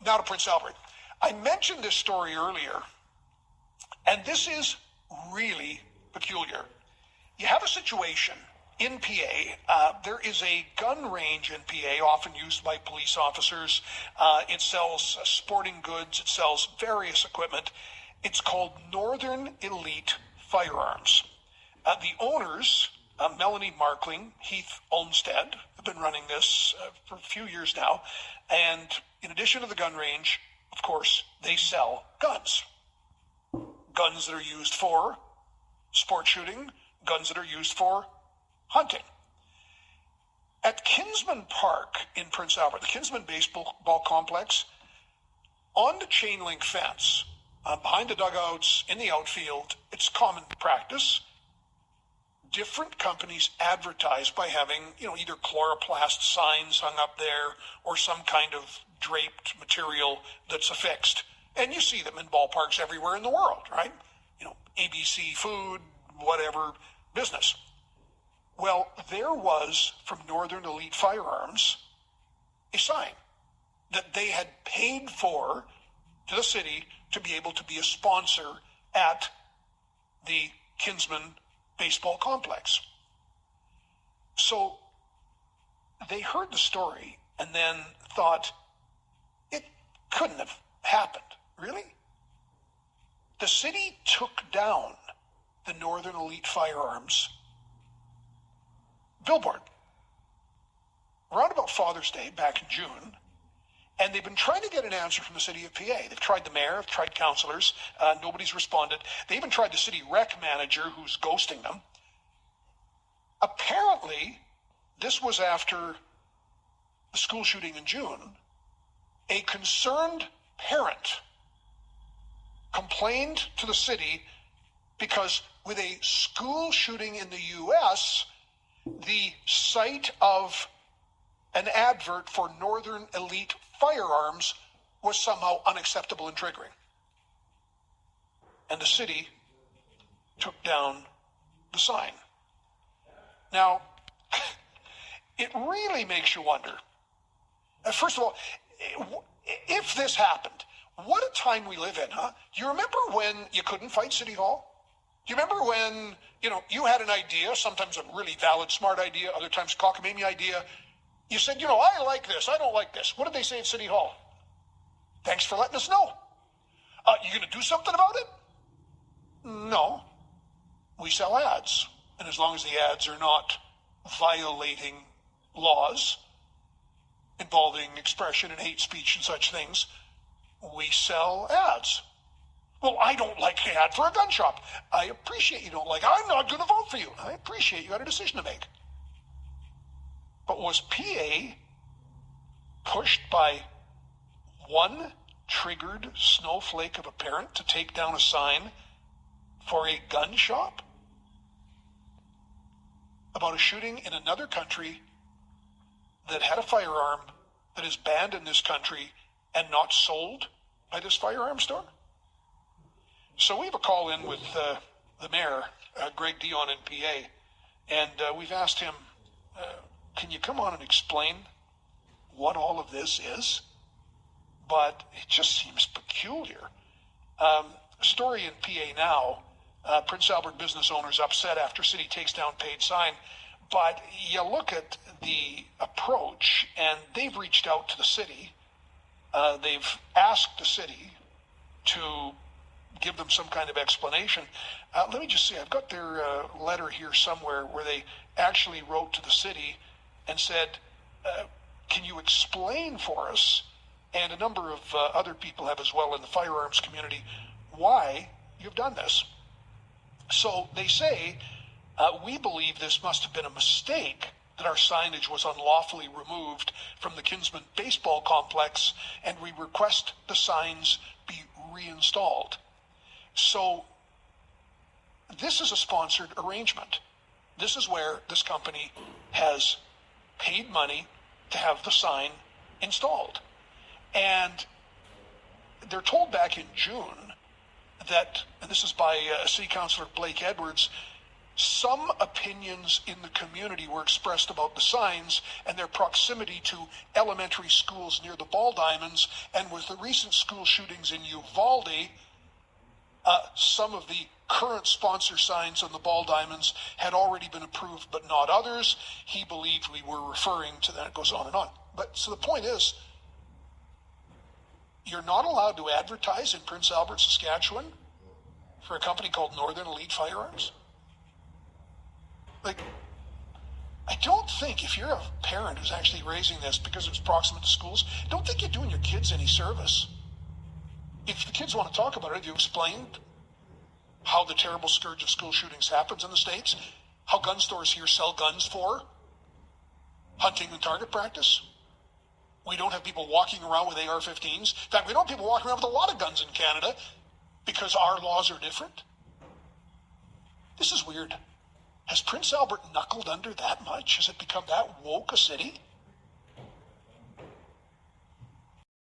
Now to Prince Albert. I mentioned this story earlier, and this is really peculiar. You have a situation in PA. There is a gun range in PA, often used by police officers. It sells sporting goods. It sells various equipment. It's called Northern Elite Firearms. The owners, Melanie Markling, Heath Olmsted, have been running this for a few years now. And in addition to the gun range, of course, they sell guns. Guns that are used for sport shooting, guns that are used for hunting. At Kinsman Park in Prince Albert, the Kinsman Baseball Complex, on the chain link fence, behind the dugouts, in the outfield, it's common practice. Different companies advertise by having, either chloroplast signs hung up there or some kind of draped material that's affixed. And you see them in ballparks everywhere in the world, right? ABC food, whatever business. Well, there was, from Northern Elite Firearms, a sign that they had paid for to the city to be able to be a sponsor at the Kinsman Baseball Complex. So they heard the story and then thought, it couldn't have happened. Really? The city took down the Northern Elite Firearms billboard around about Father's Day back in June, and they've been trying to get an answer from the city of PA. They've tried the mayor, they've tried councillors, nobody's responded. They even tried the city rec manager, who's ghosting them. Apparently, this was after the school shooting in June. A concerned parent complained to the city because with a school shooting in the U.S., the sight of an advert for Northern Elite Firearms was somehow unacceptable and triggering. And the city took down the sign. Now, it really makes you wonder. First of all, if this happened, what a time we live in, huh? Do you remember when you couldn't fight City Hall? Do you remember when, you had an idea, sometimes a really valid, smart idea, other times a cockamamie idea. You said, I like this, I don't like this. What did they say at City Hall? Thanks for letting us know. You going to do something about it? No. We sell ads. And as long as the ads are not violating laws involving expression and hate speech and such things, we sell ads. Well, I don't like the ad for a gun shop. I appreciate you don't like it. I'm not going to vote for you. I appreciate you got a decision to make. But was PA pushed by one triggered snowflake of a parent to take down a sign for a gun shop about a shooting in another country that had a firearm that is banned in this country and not sold by this firearm store? So we have a call in with the mayor, Greg Dion in PA, and we've asked him, can you come on and explain what all of this is? But it just seems peculiar. Story in PA now, Prince Albert business owners upset after city takes down paid sign. But you look at the approach, and they've reached out to the city. They've asked the city to give them some kind of explanation. Let me just see, I've got their letter here somewhere where they actually wrote to the city and said, can you explain for us, and a number of other people have as well in the firearms community, why you've done this? So they say, we believe this must have been a mistake, that our signage was unlawfully removed from the Kinsman Baseball Complex, and we request the signs be reinstalled. So this is a sponsored arrangement. This is where this company has paid money to have the sign installed. And they're told back in June that, and this is by City Councillor Blake Edwards, some opinions in the community were expressed about the signs and their proximity to elementary schools near the ball diamonds, and with the recent school shootings in Uvalde, some of the current sponsor signs on the ball diamonds had already been approved, but not others. He believed we were referring to that. It goes on and on. But so the point is, you're not allowed to advertise in Prince Albert, Saskatchewan for a company called Northern Elite Firearms. Like, I don't think, if you're a parent who's actually raising this because it's proximate to schools, I don't think you're doing your kids any service. If the kids want to talk about it, have you explained how the terrible scourge of school shootings happens in the States? How gun stores here sell guns for hunting and target practice? We don't have people walking around with AR-15s. In fact, we don't have people walking around with a lot of guns in Canada because our laws are different. This is weird. Has Prince Albert knuckled under that much? Has it become that woke a city?